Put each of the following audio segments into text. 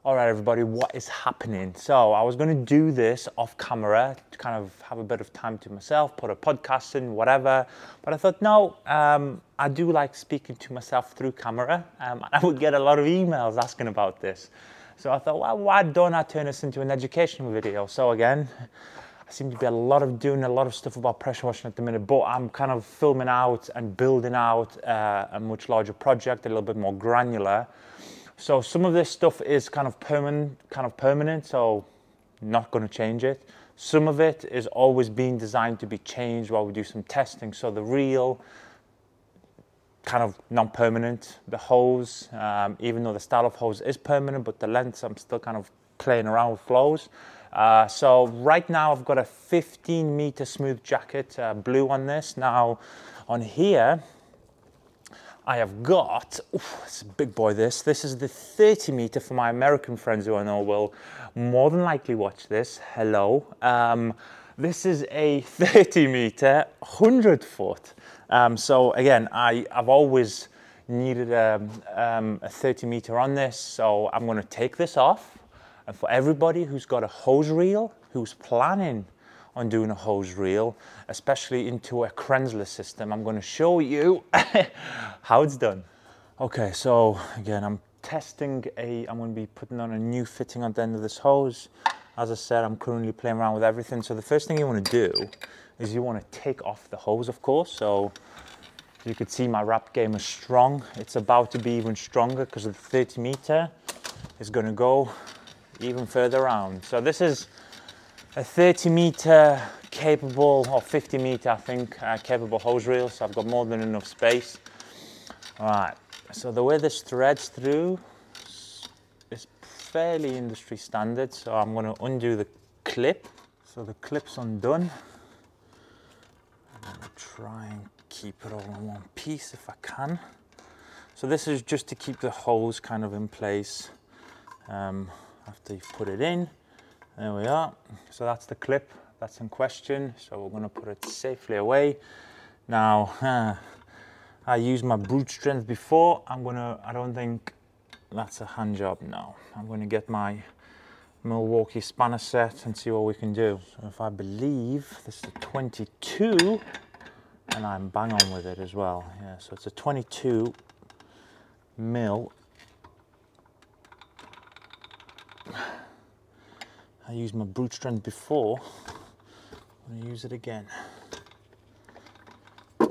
All right, everybody, what is happening? So I was going to do this off camera to kind of have a bit of time to myself, put a podcast in, whatever. But I thought, no, I do like speaking to myself through camera. I would get a lot of emails asking about this. So I thought, well, why don't I turn this into an educational video? So again, I seem to be doing a lot of stuff about pressure washing at the minute, but I'm kind of filming out and building out a much larger project, a little bit more granular. So some of this stuff is kind of permanent, so not going to change it. Some of it is always being designed to be changed while we do some testing. So the reel, kind of non-permanent. The hose, even though the style of hose is permanent, but the lengths I'm still kind of playing around with flows. So right now I've got a 15-meter smooth jacket, blue on this. Now on here, I have got, it's a big boy this is the 30 meter for my American friends who I know will more than likely watch this. Hello. This is a 30 meter, 100 foot. So again, I've always needed a 30 meter on this. So I'm gonna take this off. And for everybody who's got a hose reel, who's planning on doing a hose reel, especially into a kranzle system, I'm going to show you how it's done. Okay, so again, I'm going to be putting on a new fitting on the end of this hose. As I said, I'm currently playing around with everything. So the first thing you want to do is you want to take off the hose, of course. So you could see my wrap game is strong. It's about to be even stronger because the 30 meter is going to go even further around. So this is a 30 meter capable, or 50 meter I think, capable hose reel, so I've got more than enough space. All right, so the way this threads through is fairly industry standard, so I'm going to undo the clip. So the clip's undone. I'm going to try and keep it all in one piece if I can. So this is just to keep the hose kind of in place after you've put it in. There we are. So that's the clip that's in question. So we're going to put it safely away. Now, I used my brute strength before. I don't think that's a hand job. No, I'm going to get my Milwaukee spanner set and see what we can do. So if I believe this is a 22, and I'm bang on with it as well. Yeah, so it's a 22 mil. I used my brute strength before, I'm going to use it again. There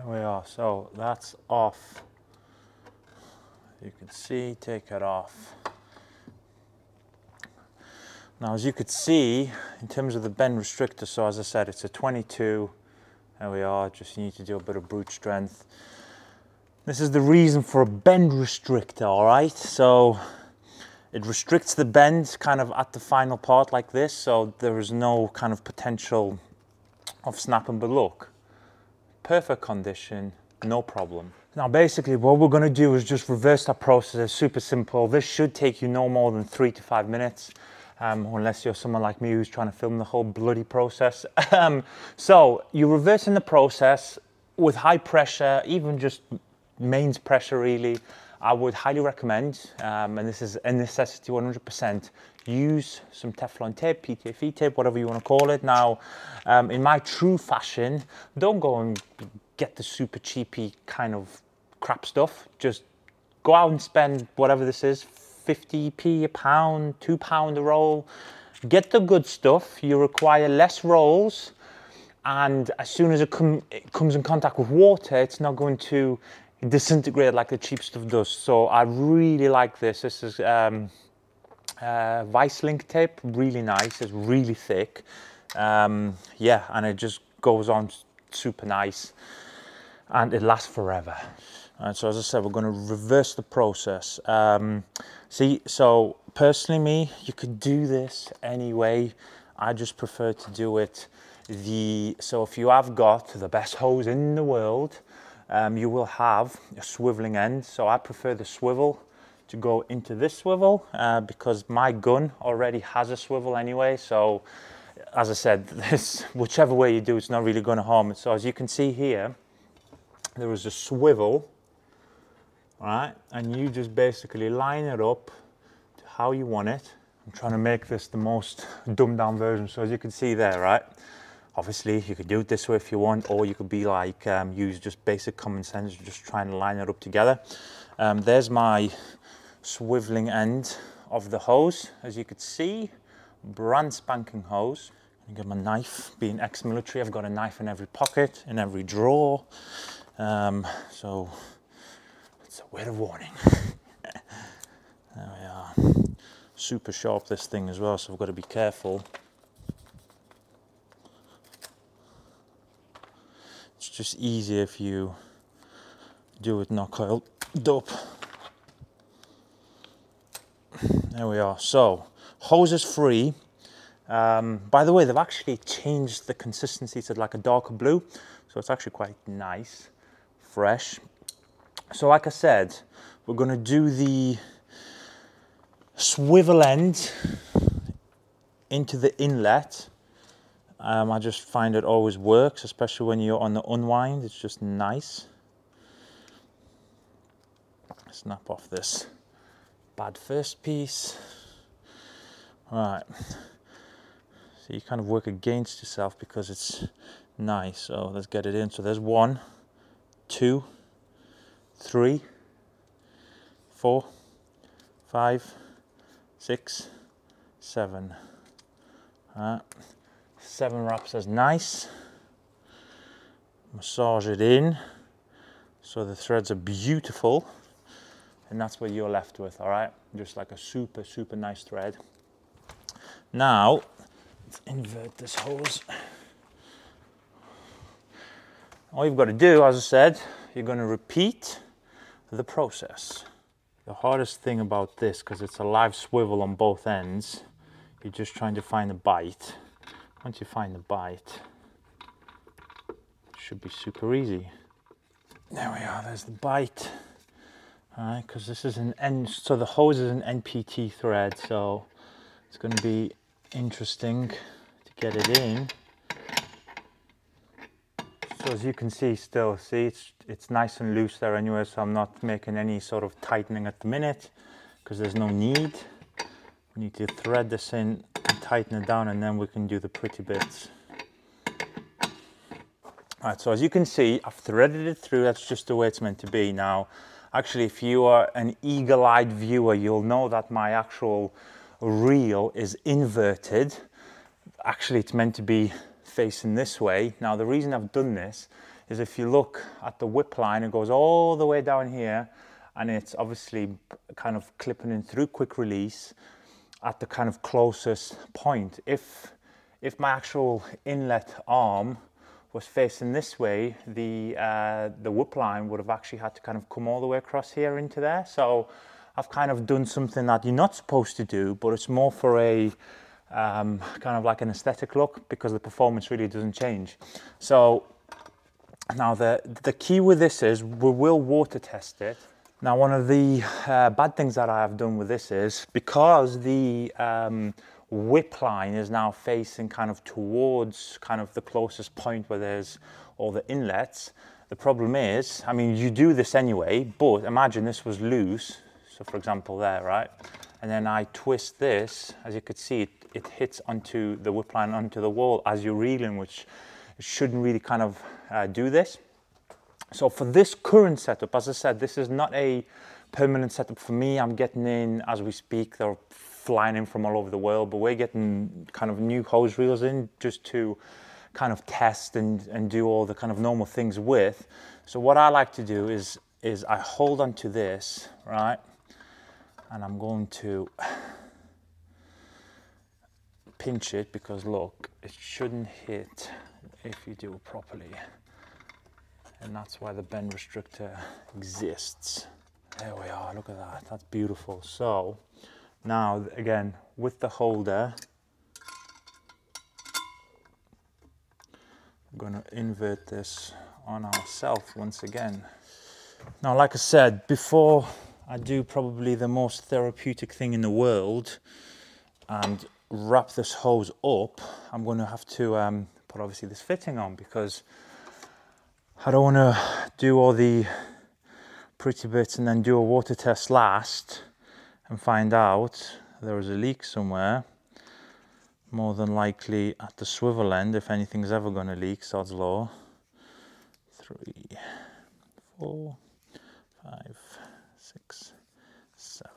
we are, so that's off. You can see, take it off. Now, as you could see, in terms of the bend restrictor, so as I said, it's a 22. There we are, just need to do a bit of brute strength. This is the reason for a bend restrictor, all right? So it restricts the bend kind of at the final part like this, so there is no kind of potential of snapping, but look, perfect condition, no problem. Now, basically, what we're gonna do is just reverse that process. It's super simple. This should take you no more than 3 to 5 minutes. Unless you're someone like me who's trying to film the whole bloody process. So you're reversing the process with high pressure, even just mains pressure really. I would highly recommend, and this is a necessity 100%, use some Teflon tape, PTFE tape, whatever you want to call it. Now, in my true fashion, don't go and get the super cheapy kind of crap stuff. Just go out and spend whatever this is, 50p a pound, £2 a roll. Get the good stuff. You require less rolls, and as soon as it comes in contact with water, it's not going to disintegrate like the cheap stuff does. So I really like this. This is Vice Link tape, really nice. It's really thick. Yeah, and it just goes on super nice, and it lasts forever. And so as I said, we're going to reverse the process. See, so personally you could do this anyway. I just prefer to do it so if you have got the best hose in the world, you will have a swiveling end. So I prefer the swivel to go into this swivel because my gun already has a swivel anyway. So as I said, this, whichever way you do, it's not really going to harm it. So as you can see here, there is a swivel, right? And you just basically line it up to how you want it. I'm trying to make this the most dumbed down version. So as you can see there, right? Obviously, you could do it this way if you want, or you could be like, use just basic common sense, just trying to line it up together. There's my swiveling end of the hose, as you could see, brand spanking hose. I get my knife. Being ex-military, I've got a knife in every pocket, in every drawer. So it's a word of warning. There we are. Super sharp, this thing as well, so I've got to be careful. It's just easier if you do it not coiled up. There we are. So hose is free. By the way, they've actually changed the consistency to like a darker blue, so it's actually quite nice, fresh. So like I said, we're going to do the swivel end into the inlet. I just find it always works, especially when you're on the unwind. It's just nice. Snap off this bad first piece. Right. So you kind of work against yourself because it's nice. So let's get it in. So there's 1, 2, 3, 4, 5, 6, 7. 7 wraps as nice. Massage it in so the threads are beautiful, and that's what you're left with. All right, just like a super nice thread. Now let's invert this hose. All you've got to do, as I said, you're going to repeat the process. The hardest thing about this, because it's a live swivel on both ends, you're just trying to find a bite. Once you find the bite, it should be super easy. There we are, there's the bite. All right, because this is an N, so the hose is an NPT thread, so it's going to be interesting to get it in. So as you can see still, see it's nice and loose there anyway, so I'm not making any sort of tightening at the minute because there's no need. We need to thread this in and tighten it down, and then we can do the pretty bits. All right, so as you can see, I've threaded it through. That's just the way it's meant to be. Now, actually, if you are an eagle-eyed viewer, you'll know that my actual reel is inverted. Actually, it's meant to be facing this way. Now, the reason I've done this is if you look at the whip line, it goes all the way down here, and it's obviously kind of clipping in through quick release at the kind of closest point. If my actual inlet arm was facing this way, the whip line would have actually had to kind of come all the way across here into there. So I've kind of done something that you're not supposed to do, but it's more for a kind of like an aesthetic look, because the performance really doesn't change. So now the key with this is we will water test it. Now, one of the bad things that I have done with this is because the whip line is now facing kind of towards kind of the closest point where there's all the inlets. The problem is, I mean, you do this anyway, but imagine this was loose. So for example there, right? And then I twist this, as you could see, it hits onto the whip line, onto the wall as you're reeling, which shouldn't really kind of do this. So for this current setup, as I said, this is not a permanent setup for me. I'm getting in as we speak. They're flying in from all over the world, but we're getting kind of new hose reels in just to kind of test and do all the kind of normal things with. So what I like to do is I hold onto this, right? And I'm going to pinch it, because look, it shouldn't hit if you do it properly. And that's why the bend restrictor exists. There we are, look at that, that's beautiful. So now again, with the holder, I'm gonna invert this on ourselves once again. Now, like I said, before I do probably the most therapeutic thing in the world, and wrap this hose up, I'm going to have to put obviously this fitting on, because I don't want to do all the pretty bits and then do a water test last and find out there is a leak somewhere, more than likely at the swivel end, if anything's ever going to leak, sod's law. 3, 4, 5, 6, 7.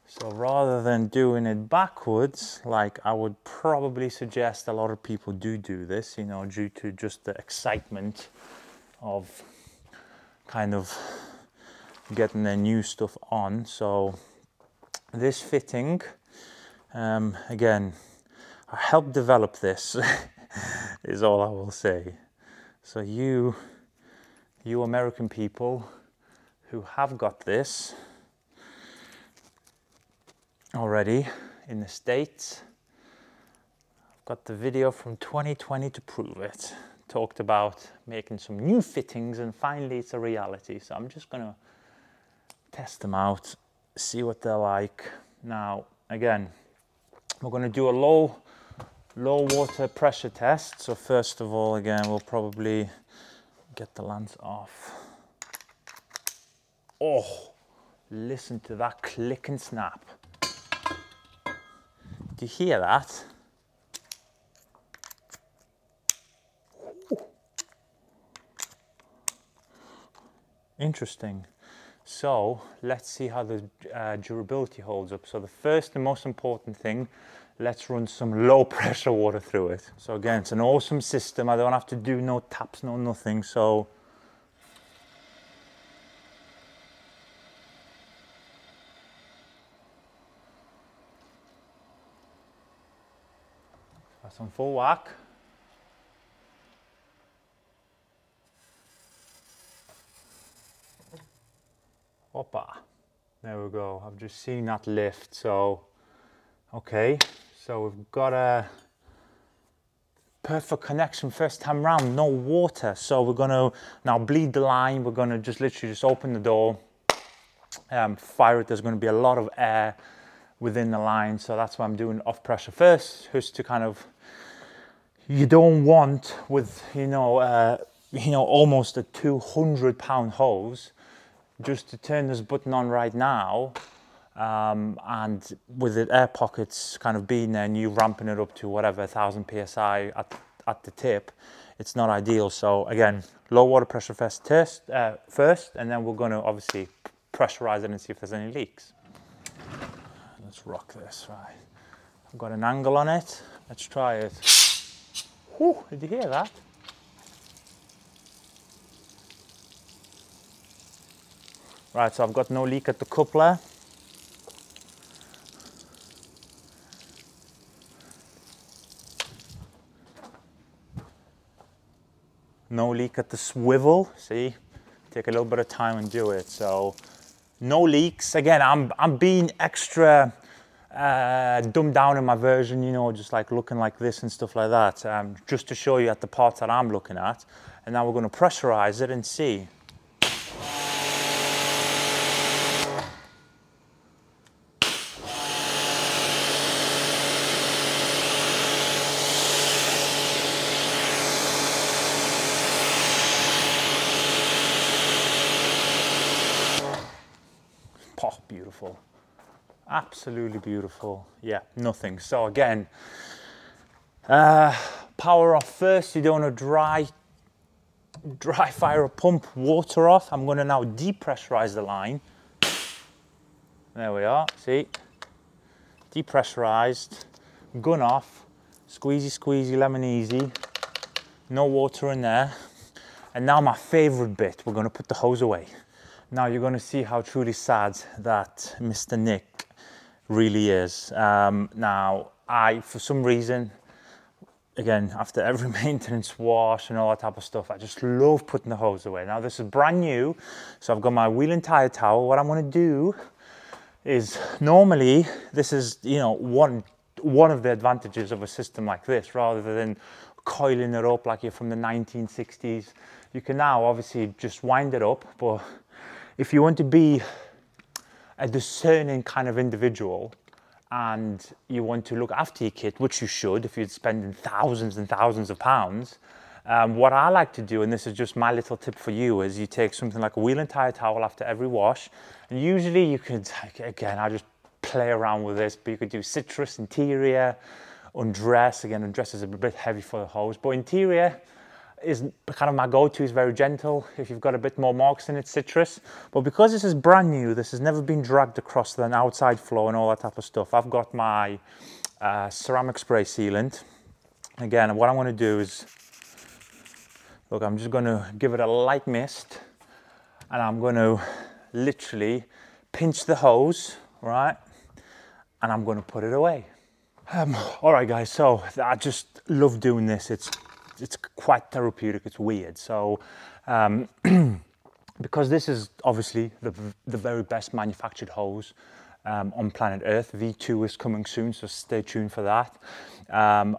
So rather than doing it backwards, like I would probably suggest a lot of people do this, you know, due to just the excitement of kind of getting their new stuff on. So this fitting, again, I helped develop this, is all I will say. So you American people who have got this already in the States, I've got the video from 2020 to prove it. Talked about making some new fittings, and finally it's a reality. So I'm just gonna test them out, see what they're like. Now, again, we're gonna do a low water pressure test. So first of all, again, we'll probably get the lance off. Oh, listen to that click and snap. Do you hear that? Ooh. Interesting. So let's see how the durability holds up. So the first and most important thing, let's run some low pressure water through it. So again, it's an awesome system. I don't have to do no taps, no nothing. So that's on full whack. Hoppa. There we go. I've just seen that lift. So, okay. So we've got a perfect connection first time round, no water. So we're gonna now bleed the line. We're gonna just literally just open the door, fire it. There's gonna be a lot of air within the line. So that's why I'm doing off pressure first, just to kind of, you don't want with, almost a 200-pound hose, just to turn this button on right now, and with the air pockets kind of being there and you ramping it up to whatever 1000 psi at the tip, it's not ideal. So again, low water pressure first, and then we're going to obviously pressurize it and see if there's any leaks. Let's rock this. Right, I've got an angle on it. Let's try it. Whew, did you hear that? Right, so I've got no leak at the coupler. No leak at the swivel. See, take a little bit of time and do it. So no leaks. Again, I'm being extra dumbed down in my version, just like looking like this and stuff like that, just to show you at the parts that I'm looking at. And now we're going to pressurize it and see. Oh, beautiful. Absolutely beautiful. Yeah, nothing. So again, power off first. You don't want to dry fire or pump water off. I'm going to now depressurize the line. There we are. See, depressurized, gun off, squeezy, squeezy, lemon easy. No water in there. And now my favorite bit, we're going to put the hose away. Now you're going to see how truly sad that Mr. Nick really is. Now, for some reason, again, after every maintenance wash and all that type of stuff, I just love putting the hose away. Now this is brand new, so I've got my wheel and tire towel. What I'm going to do is, normally this is, one of the advantages of a system like this, rather than coiling it up like you're from the 1960s. You can now obviously just wind it up, but if you want to be a discerning kind of individual, and you want to look after your kit, which you should if you're spending thousands and thousands of pounds, what I like to do, and this is just my little tip for you, is you take something like a wheel and tire towel after every wash, and usually you could, again, I just play around with this, but you could do citrus, interior, undress. Again, undress is a bit heavy for the hose, but interior is kind of my go-to, is very gentle. If you've got a bit more marks in it, citrus. But because this is brand new, this has never been dragged across the outside floor and all that type of stuff, I've got my ceramic spray sealant. Again, what I'm going to do is, look, I'm just going to give it a light mist, and I'm going to literally pinch the hose, right, and I'm going to put it away. All right, guys, so I just love doing this. It's quite therapeutic, it's weird. So because this is obviously the very best manufactured hose on planet Earth, V2 is coming soon, so stay tuned for that.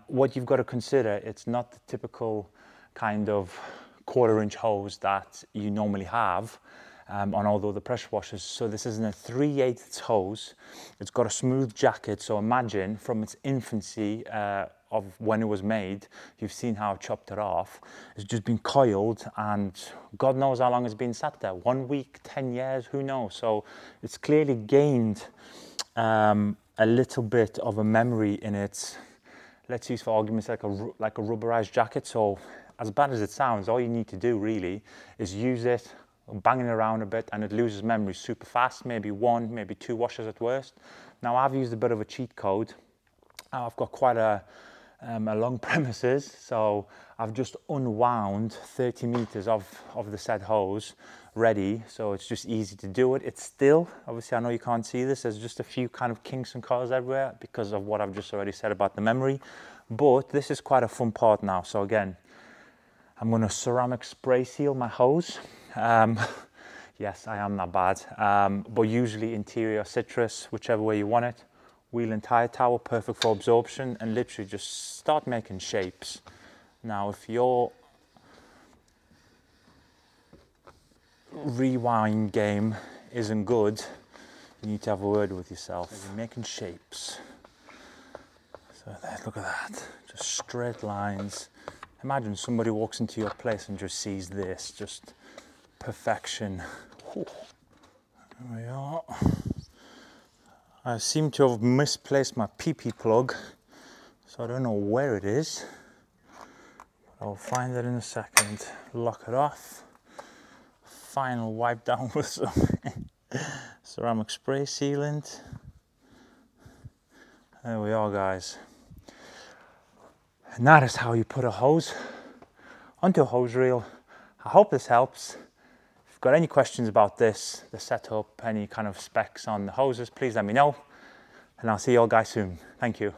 What you've got to consider, it's not the typical kind of 1/4-inch hose that you normally have on all the other pressure washers. So this isn't a 3/8 hose. It's got a smooth jacket, so imagine from its infancy of when it was made, you've seen how I chopped it off. It's just been coiled, and God knows how long it's been sat there. 1 week, 10 years, who knows? So it's clearly gained a little bit of a memory in it. Let's use, for argument's sake, like a rubberized jacket. So as bad as it sounds, all you need to do really is use it, bang it around a bit, and it loses memory super fast, maybe 1, maybe 2 washes at worst. Now I've used a bit of a cheat code. I've got quite a long premises, so I've just unwound 30 meters of the said hose ready, so it's just easy to do it. It's still, obviously I know you can't see this, there's just a few kind of kinks and curls everywhere because of what I've just already said about the memory, but this is quite a fun part now. So again, I'm going to ceramic spray seal my hose. Yes, I am that bad, but usually interior citrus, whichever way you want it. Wheel and tire towel, perfect for absorption, and literally just start making shapes. Now, if your rewind game isn't good, you need to have a word with yourself. So you're making shapes. So there, look at that, just straight lines. Imagine somebody walks into your place and just sees this, just perfection. There we are. I seem to have misplaced my PP plug, so I don't know where it is. I'll find it in a second. Lock it off. Final wipe down with some ceramic spray sealant. There we are, guys. And that is how you put a hose onto a hose reel. I hope this helps. If you've got any questions about this, the setup, any kind of specs on the hoses, please let me know. And I'll see you all guys soon. Thank you.